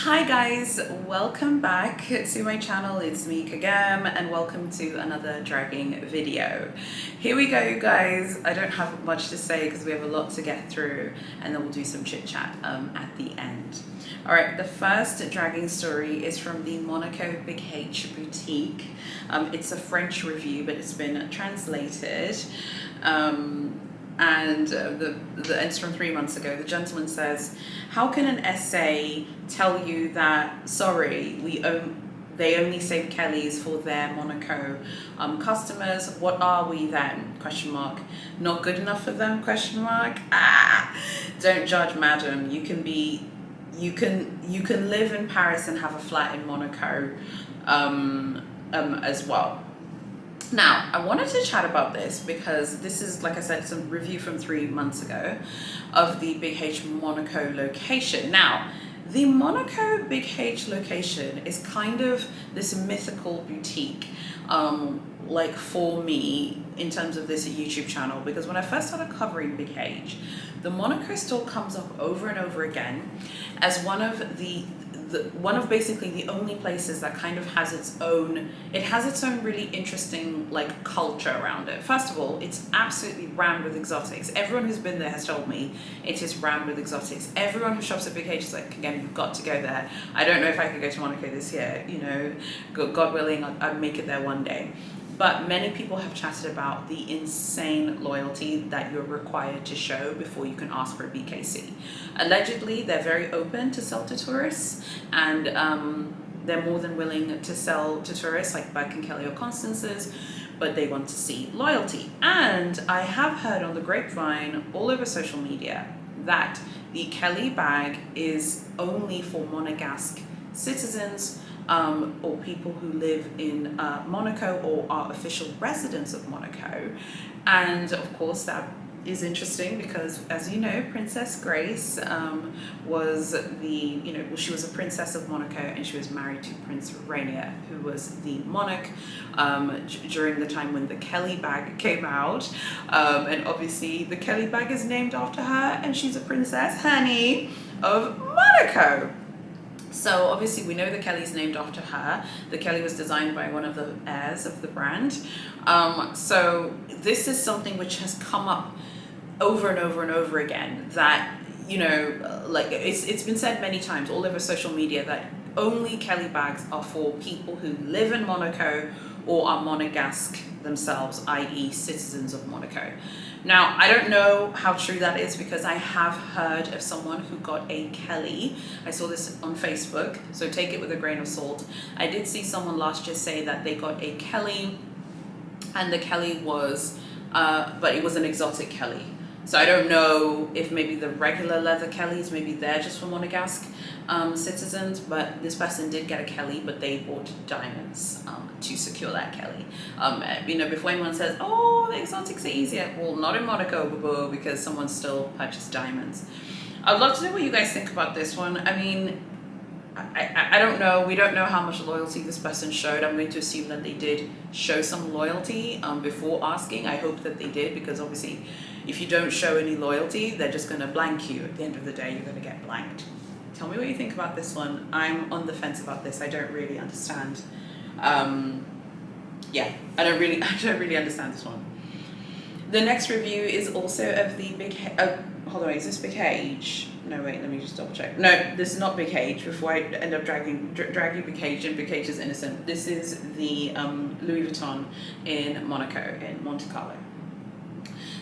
Hi guys, welcome back to my channel. It's me Kagam and welcome to another dragging video. Here we go guys. I don't have much to say because we have a lot to get through and then we'll do some chit chat at the end. Alright, the first dragging story is from the Monaco Big H boutique. It's a French review but it's been translated. It's from 3 months ago. The gentleman says, how can an essay tell you that, sorry, they only save Kellys for their Monaco customers? What are we then? Question mark. Not good enough for them? Question mark. Don't judge, madam. You can live in Paris and have a flat in Monaco as well. Now, I wanted to chat about this because this is, like I said, some review from 3 months ago of the Big H Monaco location. Now, the Monaco Big H location is kind of this mythical boutique, like for me, in terms of this YouTube channel, because when I first started covering Big H, the Monaco store comes up over and over again as one of basically the only places that kind of has its own really interesting like culture around it. First of all, it's absolutely rammed with exotics. Everyone who's been there has told me it is rammed with exotics. Everyone who shops at Big H is like, again, you've got to go there. I don't know if I could go to Monaco this year, you know, God willing, I'd make it there one day. But many people have chatted about the insane loyalty that you're required to show before you can ask for a BKC. Allegedly, they're very open to sell to tourists, and they're more than willing to sell to tourists like Burke and Kelly or Constance's, but they want to see loyalty. And I have heard on the grapevine all over social media that the Kelly bag is only for Monegasque citizens, or people who live in Monaco or are official residents of Monaco. And of course that is interesting because, as you know, Princess Grace was she was a princess of Monaco and she was married to Prince Rainier, who was the monarch during the time when the Kelly bag came out. And obviously the Kelly bag is named after her and she's a princess, honey, of Monaco. So obviously we know the Kelly's named after her. The Kelly was designed by one of the heirs of the brand. So this is something which has come up over and over and over again, that, you know, like it's been said many times all over social media that only Kelly bags are for people who live in Monaco or are Monegasque themselves, i.e. citizens of Monaco. Now, I don't know how true that is because I have heard of someone who got a Kelly. I saw this on Facebook, so take it with a grain of salt. I did see someone last year say that they got a Kelly and the Kelly was, but it was an exotic Kelly. So I don't know if maybe the regular leather Kellys, maybe they're just for Monegasque citizens, but this person did get a Kelly, but they bought diamonds to secure that Kelly. You know, before anyone says, oh, the exotics are easier, well, not in Monaco, because someone still purchased diamonds. I'd love to know what you guys think about this one. I mean, I don't know. We don't know how much loyalty this person showed. I'm going to assume that they did show some loyalty before asking. I hope that they did, because obviously if you don't show any loyalty, they're just going to blank you. At the end of the day, you're going to get blanked. Tell me what you think about this one. I'm on the fence about this. I don't really understand. Yeah, I don't really understand this one. The next review is also of the Big H. Oh, hold on, is this Big H? No, wait, let me just double check. No, this is not Big H. Before I end up dragging Big H, and Big H is innocent. This is the Louis Vuitton in Monaco, in Monte Carlo.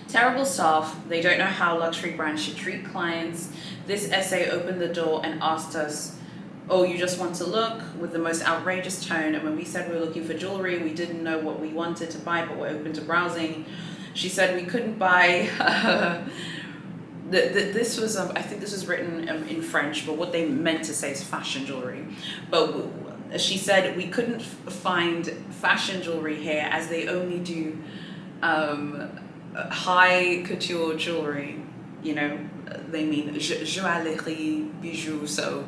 Terrible staff. They don't know how luxury brands should treat clients. This essay opened the door and asked us, oh, you just want to look, with the most outrageous tone. And when we said we were looking for jewelry, we didn't know what we wanted to buy, but we're open to browsing. She said we couldn't buy, this was, I think this was written in French, but what they meant to say is fashion jewelry. But she said we couldn't find fashion jewelry here as they only do high couture jewelry, you know, they mean joaillerie, bijoux, so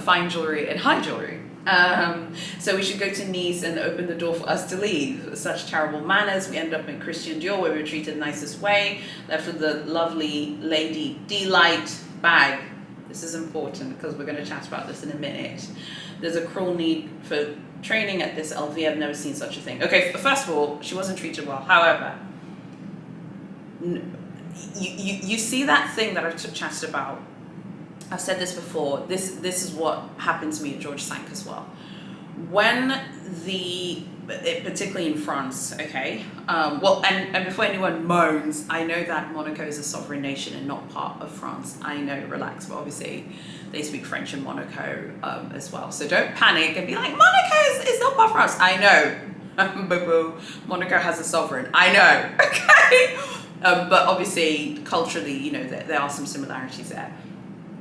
fine jewelry and high jewelry. So we should go to Nice and open the door for us to leave. Such terrible manners. We ended up in Christian Dior where we were treated the nicest way, left with the lovely Lady Delight bag. this is important because we're going to chat about this in a minute. There's a cruel need for training at this LV. I've never seen such a thing. Okay, first of all, she wasn't treated well. However, you see that thing that I've chatted about. I've said this before. This is what happened to me at George Cinq as well. When particularly in France, okay. Well, and before anyone moans, I know that Monaco is a sovereign nation and not part of France. I know, relax, but obviously they speak French in Monaco as well. So don't panic and be like, Monaco is not part of France. I know, boo-boo. Monaco has a sovereign. I know, okay. But obviously, culturally, you know, there are some similarities there.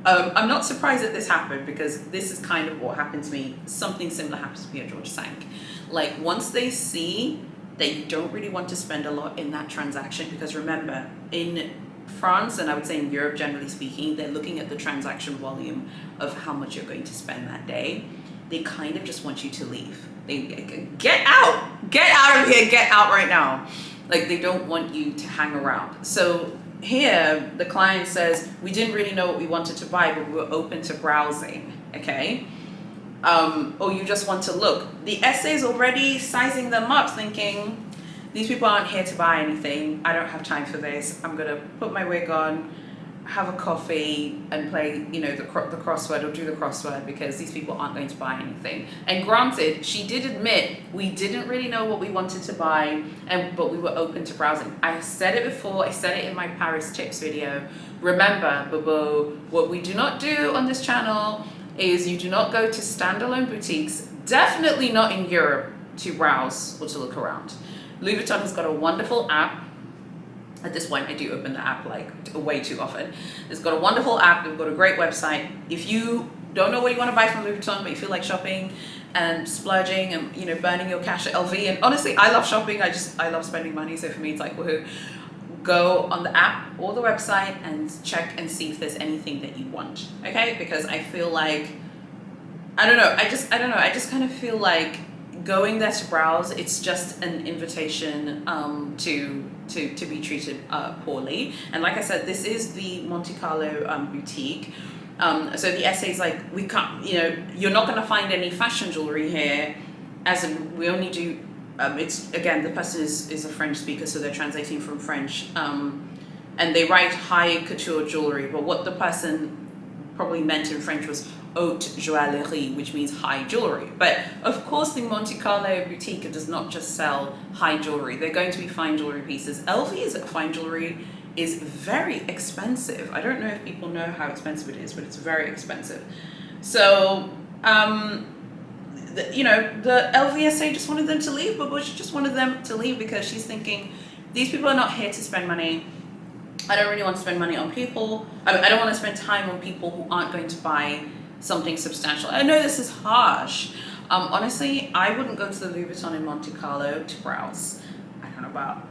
I'm not surprised that this happened because this is kind of what happened to me. Something similar happened to me at George Cinq. Like, once they see that you don't really want to spend a lot in that transaction, because remember, in France, and I would say in Europe generally speaking, they're looking at the transaction volume of how much you're going to spend that day. They kind of just want you to leave. They get out of here, get out right now. Like, they don't want you to hang around. So here, the client says, we didn't really know what we wanted to buy, but we were open to browsing, okay? Or you just want to look. The essay's already sizing them up, thinking, these people aren't here to buy anything. I don't have time for this. I'm gonna put my wig on, have a coffee, and play, you know, the crossword, or do the crossword, because these people aren't going to buy anything. And granted, she did admit we didn't really know what we wanted to buy, but we were open to browsing. I said it before. I said it in my Paris tips video. Remember, boo-boo, what we do not do on this channel is you do not go to standalone boutiques, definitely not in Europe, to browse or to look around. Louis Vuitton has got a wonderful app. At this point, I do open the app like way too often. It's got a wonderful app. They've got a great website. If you don't know what you want to buy from Louis Vuitton, but you feel like shopping and splurging and, you know, burning your cash at LV, and honestly, I love shopping. I love spending money. So for me, it's like, woohoo. Go on the app or the website and check and see if there's anything that you want. Okay, because I feel like, I don't know. I just kind of feel like going there to browse, it's just an invitation to be treated poorly. And like I said, this is the Monte Carlo boutique. So the essay is like, we can't, you know, you're not going to find any fashion jewelry here, as in we only do, it's, again, the person is a French speaker, so they're translating from French, and they write high couture jewelry, but what the person probably meant in French was haute joaillerie, which means high jewelry. But of course, the Monte Carlo boutique does not just sell high jewelry. They're going to be fine jewelry pieces. LV's fine jewelry is very expensive. I don't know if people know how expensive it is, but it's very expensive. So, you know, the LVSA just wanted them to leave, but Bush just wanted them to leave because she's thinking, these people are not here to spend money. I don't really want to spend money on people. I don't want to spend time on people who aren't going to buy something substantial. I know this is harsh. Honestly, I wouldn't go to the Louis Vuitton in Monte Carlo to browse.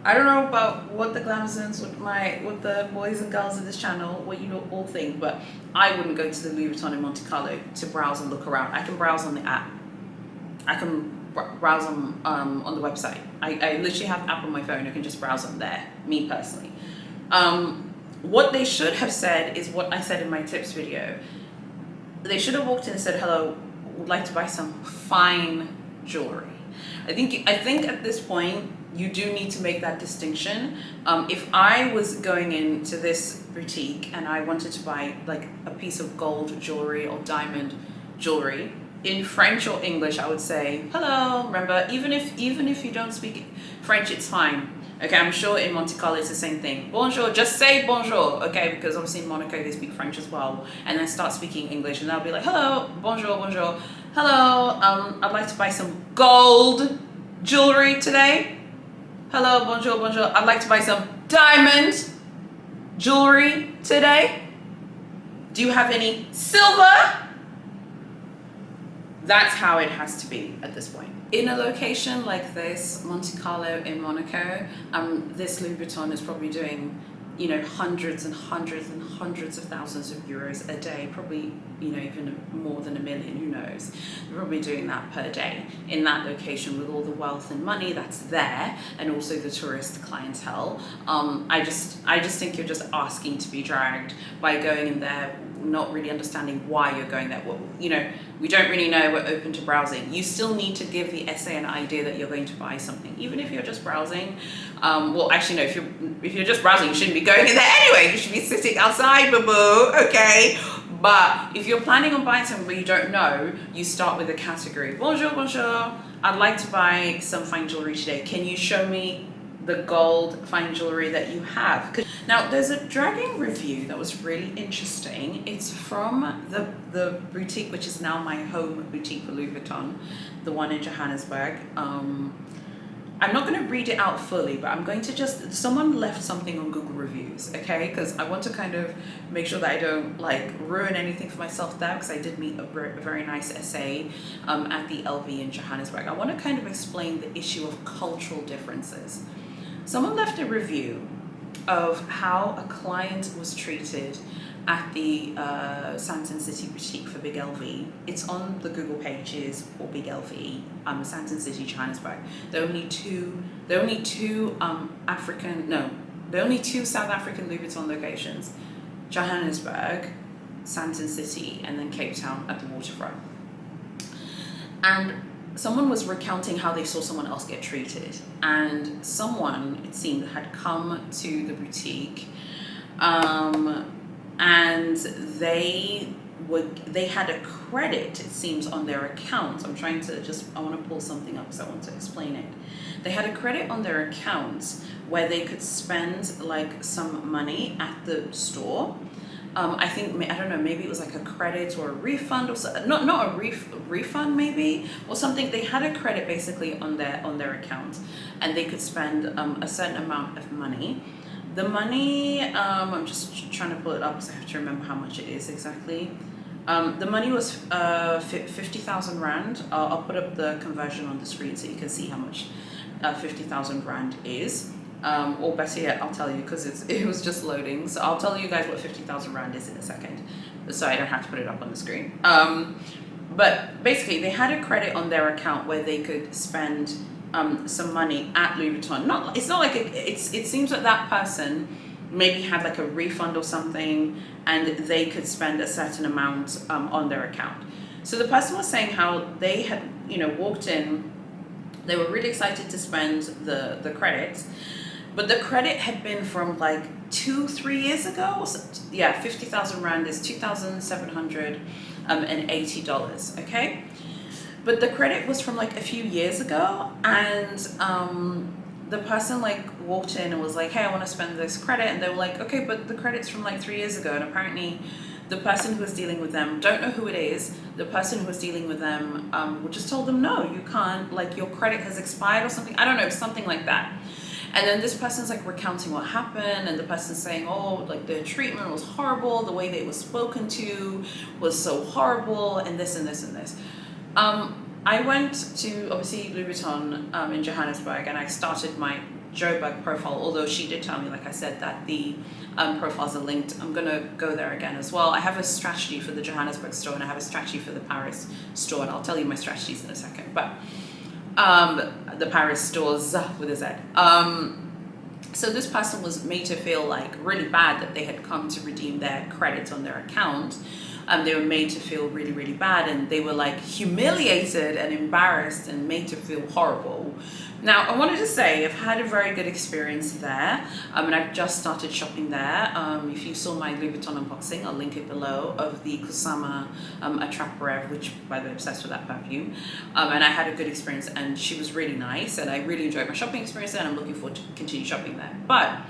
I don't know about what the Glamazons, what the boys and girls of this channel, what you all think, but I wouldn't go to the Louis Vuitton in Monte Carlo to browse and look around. I can browse on the app. I can browse on the website. I literally have an app on my phone. I can just browse on there, me personally. What they should have said is what I said in my tips video. They should have walked in and said, hello, would like to buy some fine jewelry. I think at this point, you do need to make that distinction. If I was going into this boutique and I wanted to buy like a piece of gold jewelry or diamond jewelry, in French or English, I would say, hello, remember, even if you don't speak French, it's fine. Okay, I'm sure in Monte Carlo it's the same thing. Bonjour, just say bonjour, okay? Because obviously in Monaco they speak French as well. And then start speaking English and they'll be like, hello, bonjour, bonjour. Hello, I'd like to buy some gold jewelry today. Hello, bonjour, bonjour. I'd like to buy some diamond jewelry today. Do you have any silver? That's how it has to be at this point. In a location like this, Monte Carlo in Monaco, this Louis Vuitton is probably doing, you know, hundreds and hundreds and hundreds of thousands of euros a day, probably, you know, even more than 1 million, who knows. They're probably doing that per day in that location with all the wealth and money that's there, and also the tourist clientele. I just think you're just asking to be dragged by going in there not really understanding why you're going there. Well, you know, we don't really know, we're open to browsing. You still need to give the SA an idea that you're going to buy something, even if you're just browsing. Well, actually, no, if you're just browsing, you shouldn't be going in there anyway. You should be sitting outside, boo-boo, okay? But if you're planning on buying something but you don't know, you start with a category. Bonjour, bonjour. I'd like to buy some fine jewelry today. Can you show me the gold fine jewelry that you have? Now, there's a dragging review that was really interesting. It's from the boutique, which is now my home boutique for Louis Vuitton, the one in Johannesburg. I'm not going to read it out fully, but I'm going to someone left something on Google reviews, okay? Because I want to kind of make sure that I don't like ruin anything for myself there, because I did meet a very nice SA at the LV in Johannesburg. I want to kind of explain the issue of cultural differences. Someone left a review of how a client was treated at the Santon City boutique for Big LV. It's on the Google pages for Big LV, Santon City, Johannesburg. There are only two South African Louis Vuitton locations: Johannesburg, Santon City, and then Cape Town at the waterfront. And someone was recounting how they saw someone else get treated, and someone, it seemed, had come to the boutique, and they had a credit, it seems, on their account. I want to pull something up because I want to explain it. They had a credit on their account where they could spend like some money at the store. I don't know, maybe it was like a credit or a refund, or not a refund maybe, or something. They had a credit basically on their account, and they could spend a certain amount of money. The money, I'm just trying to pull it up because I have to remember how much it is exactly. The money was 50,000 Rand. I'll put up the conversion on the screen so you can see how much 50,000 Rand is. Or better yet, I'll tell you, because it was just loading. So I'll tell you guys what 50,000 Rand is in a second, so I don't have to put it up on the screen. But basically, they had a credit on their account where they could spend some money at Louis Vuitton. It's not like it seems that that person maybe had like a refund or something, and they could spend a certain amount on their account. So the person was saying how they had, walked in, they were really excited to spend the credit, but the credit had been from like 2-3 years ago. So, yeah, 50,000 Rand is $2,780, okay? But the credit was from like a few years ago, and the person like walked in and was like, hey, I want to spend this credit, and they were like, okay, but the credit's from like 3 years ago. And apparently the person who was dealing with them, don't know who it is, the person who was dealing with them just told them, no, you can't, like your credit has expired or something, I don't know, something like that. And then this person's like recounting what happened, and the person's saying, oh, like the treatment was horrible, the way they was spoken to was so horrible, and this and this and this. I went to, obviously, Louis Vuitton in Johannesburg, and I started my Joburg profile, although she did tell me, like I said, that the profiles are linked. I'm going to go there again as well. I have a strategy for the Johannesburg store, and I have a strategy for the Paris store, and I'll tell you my strategies in a second. But the Paris stores with a Z. So this person was made to feel like really bad that they had come to redeem their credits on their account. They were made to feel really, really bad, and they were like humiliated and embarrassed and made to feel horrible. Now, I wanted to say I've had a very good experience there, and I've just started shopping there. If you saw my Louis Vuitton unboxing, I'll link it below, of the Kusama Attrape Rêve, which, by the way, I'm obsessed with that perfume. And I had a good experience, and she was really nice, and I really enjoyed my shopping experience there, and I'm looking forward to continue shopping there. But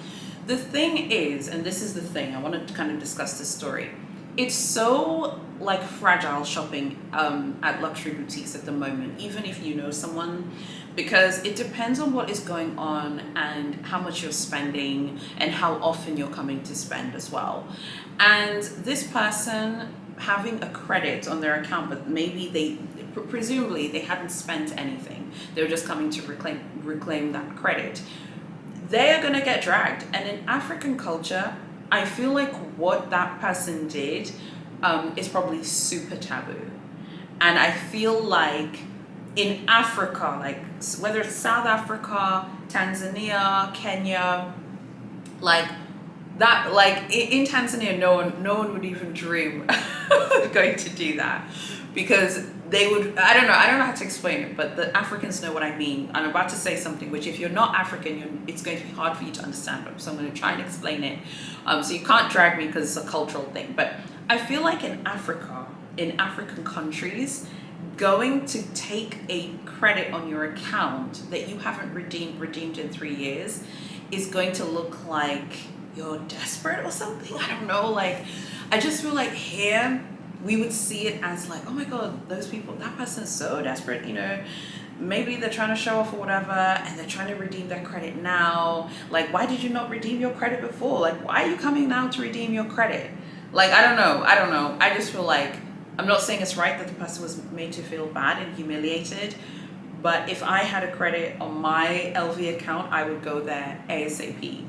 the thing is, and this is the thing, I wanted to kind of discuss this story. It's so like fragile shopping at luxury boutiques at the moment, even if you know someone, because it depends on what is going on and how much you're spending and how often you're coming to spend as well. And this person having a credit on their account, but maybe presumably they hadn't spent anything, they were just coming to reclaim that credit, they are going to get dragged. And in African culture, I feel like what that person did is probably super taboo. And I feel like in Africa, like whether it's South Africa, Tanzania, Kenya, like That, like, in Tanzania, no one would even dream of going to do that, because they would, I don't know how to explain it, but the Africans know what I mean. I'm about to say something which, if you're not African, it's going to be hard for you to understand, so I'm going to try and explain it. So you can't drag me because it's a cultural thing, but I feel like in Africa, in African countries, going to take a credit on your account that you haven't redeemed in 3 years is going to look like you're desperate or something. I don't know. Like, I just feel like here we would see it as like, oh my God, those people, that person is so desperate, you know, maybe they're trying to show off or whatever, and they're trying to redeem their credit now. Like, why did you not redeem your credit before? Like, why are you coming now to redeem your credit? Like, I don't know. I just feel like, I'm not saying it's right that the person was made to feel bad and humiliated, but if I had a credit on my LV account, I would go there ASAP.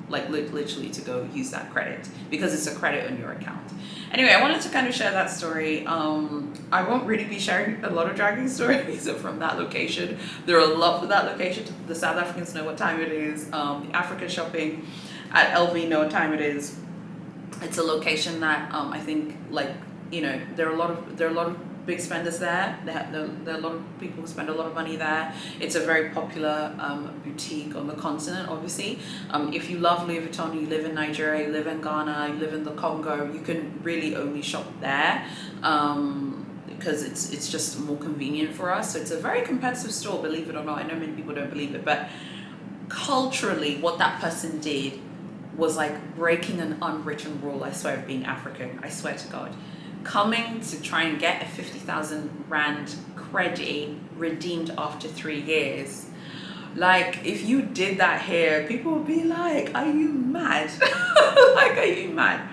Like literally to go use that credit, because it's a credit on your account. Anyway, I wanted to kind of share that story. I won't really be sharing a lot of dragging stories from that location. There are a lot for that location. The South Africans know what time it is. The African shopping at LV know what time it is. It's a location that I think, like, you know, there are a lot of big spenders there. There are a lot of people who spend a lot of money there. It's a very popular boutique on the continent, obviously. If you love Louis Vuitton, you live in Nigeria, you live in Ghana, you live in the Congo, you can really only shop there, because it's just more convenient for us. So it's a very competitive store, believe it or not. I know many people don't believe it, but culturally, what that person did was like breaking an unwritten rule, I swear, of being African. I swear to God. Coming to try and get a 50,000 Rand credit redeemed after 3 years. Like, if you did that here, people would be like, are you mad? Like, are you mad?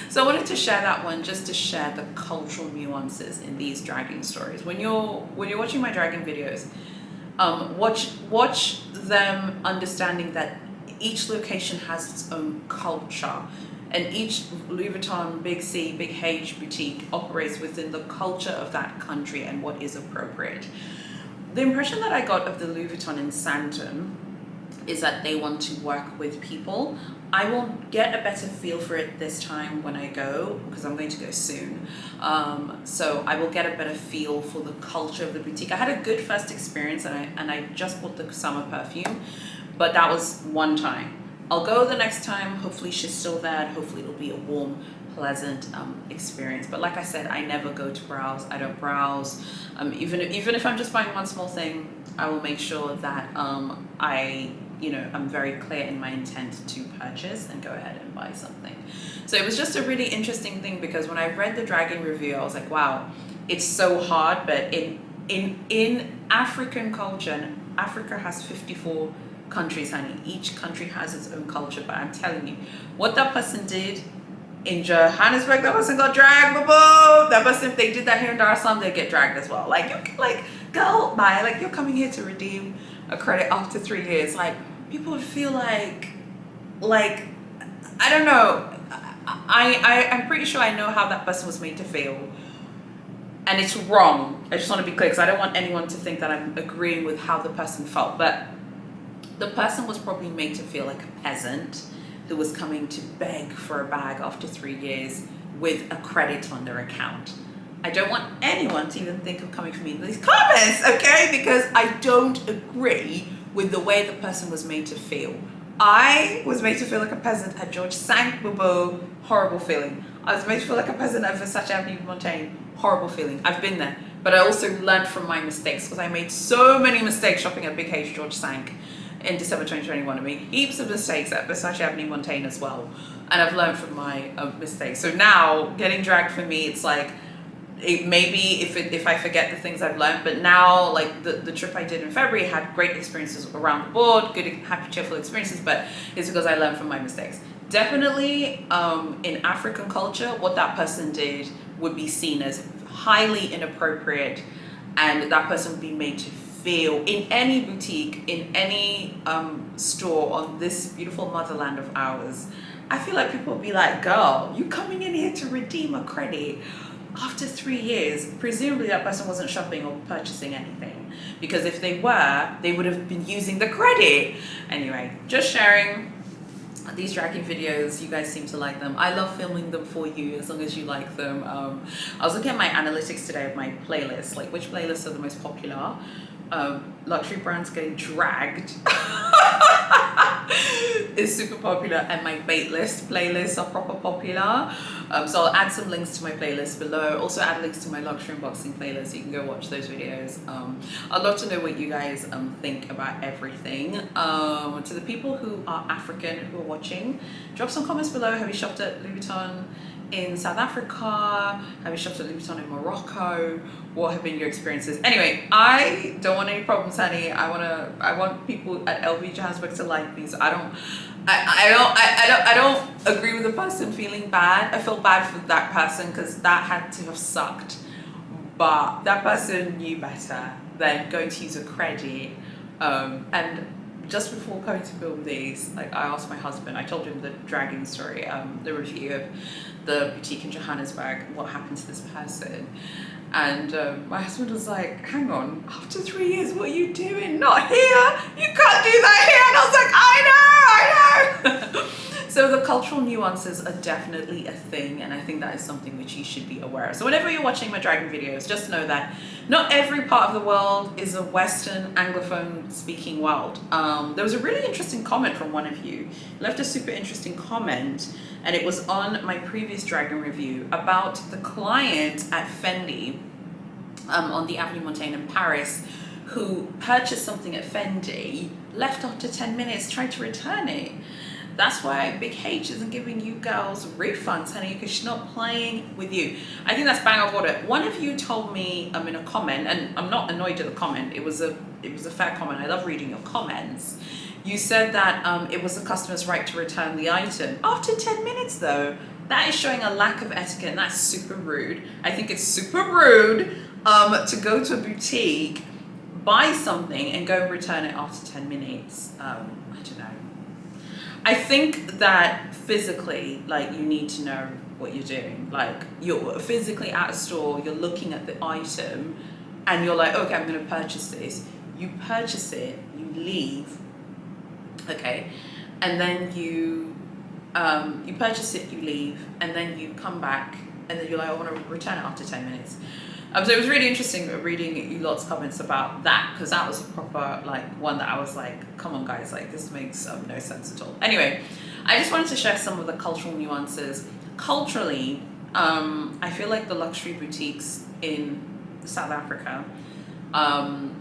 So I wanted to share that one, just to share the cultural nuances in these dragging stories. When you're watching my dragging videos, watch them understanding that each location has its own culture. And each Louis Vuitton, Big C, Big H boutique operates within the culture of that country and what is appropriate. The impression that I got of the Louis Vuitton in Santon is that they want to work with people. I will get a better feel for it this time when I go, because I'm going to go soon. So I will get a better feel for the culture of the boutique. I had a good first experience, and I just bought the summer perfume, but that was one time. I'll go the next time. Hopefully she's still there, and hopefully it'll be a warm, pleasant experience. But like I said, I never go to browse. I don't browse. Even if I'm just buying one small thing, I will make sure that I'm very clear in my intent to purchase and go ahead and buy something. So it was just a really interesting thing, because when I read the dragging review, I was like, wow, it's so hard. But in African culture, and Africa has 54 countries, honey. Each country has its own culture. But I'm telling you, what that person did in Johannesburg, that person got dragged. That person, if they did that here in Dar es Salaam, they'd get dragged as well. Girl, bye. Like, you're coming here to redeem a credit after 3 years. Like, people would feel like I don't know. I'm pretty sure I know how that person was made to feel, and it's wrong. I just want to be clear, because I don't want anyone to think that I'm agreeing with how the person felt. But the person was probably made to feel like a peasant who was coming to beg for a bag after 3 years with a credit on their account. I don't want anyone to even think of coming for me in these comments, okay? Because I don't agree with the way the person was made to feel. I was made to feel like a peasant at George Cinq, boo-boo, horrible feeling. I was made to feel like a peasant at Versace Avenue Montaigne, horrible feeling. I've been there. But I also learned from my mistakes, because I made so many mistakes shopping at Big H, George Cinq in December 2021. I made heaps of mistakes at Versace Avenue Montaigne as well. And I've learned from my mistakes. So now, getting dragged for me, it's like, maybe if I forget the things I've learned, but now, like the trip I did in February had great experiences around the board, good, happy, cheerful experiences, but it's because I learned from my mistakes. Definitely, in African culture, what that person did would be seen as highly inappropriate, and that person would be made to feel, in any boutique, in any store on this beautiful motherland of ours, I feel like people would be like, girl, you coming in here to redeem a credit after 3 years? Presumably that person wasn't shopping or purchasing anything, because if they were, they would have been using the credit. Anyway, just sharing. These dragging videos, you guys seem to like them. I love filming them for you as long as you like them. I was looking at my analytics today of my playlist, like which playlists are the most popular. Luxury brands getting dragged is super popular, and my bait list playlists are proper popular. So I'll add some links to my playlist below. Also add links to my luxury unboxing playlist so you can go watch those videos. I'd love to know what you guys think about everything. To the people who are African who are watching, drop some comments below. Have you shopped at Louis Vuitton in South Africa? Have you shopped at Louis Vuitton in Morocco? What have been your experiences? Anyway, I don't want any problems, honey. I want people at LV Johannesburg to like me. So I don't agree with the person feeling bad. I feel bad for that person because that had to have sucked. But that person knew better than going to use a credit. And just before going to build these, like I asked my husband, I told him the dragging story, the review of the boutique in Johannesburg, what happened to this person. And my husband was like, hang on, after 3 years, what are you doing? Not here, you can't do that here. And I was like, I know. So the cultural nuances are definitely a thing, and I think that is something which you should be aware of. So whenever you're watching my dragging videos, just know that not every part of the world is a Western Anglophone speaking world. There was a really interesting comment from one of you. Left a super interesting comment, and it was on my previous dragging review about the client at Fendi on the Avenue Montaigne in Paris who purchased something at Fendi, left after 10 minutes, tried to return it. That's why Big H isn't giving you girls refunds, honey, because she's not playing with you. I think that's bang on order. One of you told me in a comment, and I'm not annoyed at the comment. It was a fair comment. I love reading your comments. You said that it was the customer's right to return the item. After 10 minutes, though, that is showing a lack of etiquette, and that's super rude. I think it's super rude to go to a boutique, buy something, and go return it after 10 minutes. I don't know. I think that physically, like, you need to know what you're doing. Like, you're physically at a store, you're looking at the item, and you're like, okay, I'm going to purchase this. You purchase it, you leave, okay, and then you purchase it, you leave, and then you come back, and then you're like, I want to return it after 10 minutes. So it was really interesting reading you lot's comments about that, because that was a proper like one that I was like, come on guys, like this makes no sense at all. Anyway, I just wanted to share some of the cultural nuances. Culturally, I feel like the luxury boutiques in South Africa,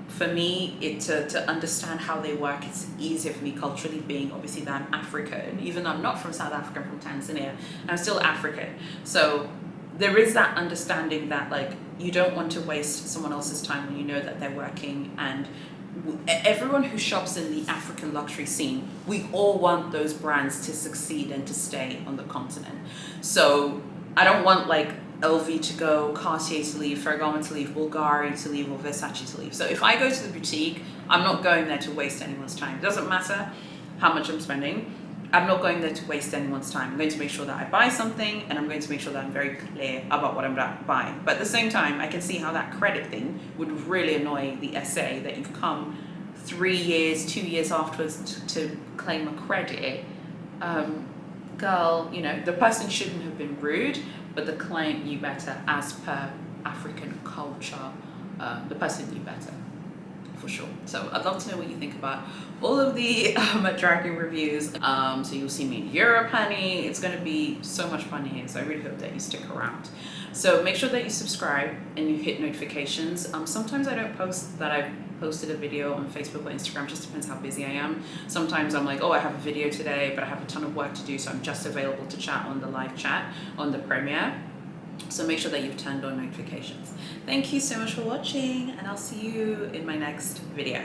for me, to understand how they work, it's easier for me culturally, being obviously that I'm African, even though I'm not from South Africa, I'm from Tanzania, I'm still African. So there is that understanding that like you don't want to waste someone else's time when you know that they're working, and everyone who shops in the African luxury scene, we all want those brands to succeed and to stay on the continent. So I don't want like LV to go, Cartier to leave, Ferragamo to leave, Bulgari to leave, or Versace to leave. So if I go to the boutique, I'm not going there to waste anyone's time. It doesn't matter how much I'm spending. I'm not going there to waste anyone's time. I'm going to make sure that I buy something, and I'm going to make sure that I'm very clear about what I'm buying. But at the same time, I can see how that credit thing would really annoy the SA, that you've come 3 years, 2 years afterwards to claim a credit. Girl, you know, the person shouldn't have been rude, but the client knew better as per African culture. The person knew better. For sure. So I'd love to know what you think about all of the dragging reviews. So you'll see me in Europe, honey. It's going to be so much fun here. So I really hope that you stick around. So make sure that you subscribe and you hit notifications. Sometimes I don't post that I've posted a video on Facebook or Instagram. Just depends how busy I am. Sometimes I'm like, oh, I have a video today, but I have a ton of work to do. So I'm just available to chat on the live chat on the premiere. So make sure that you've turned on notifications. Thank you so much for watching, and I'll see you in my next video.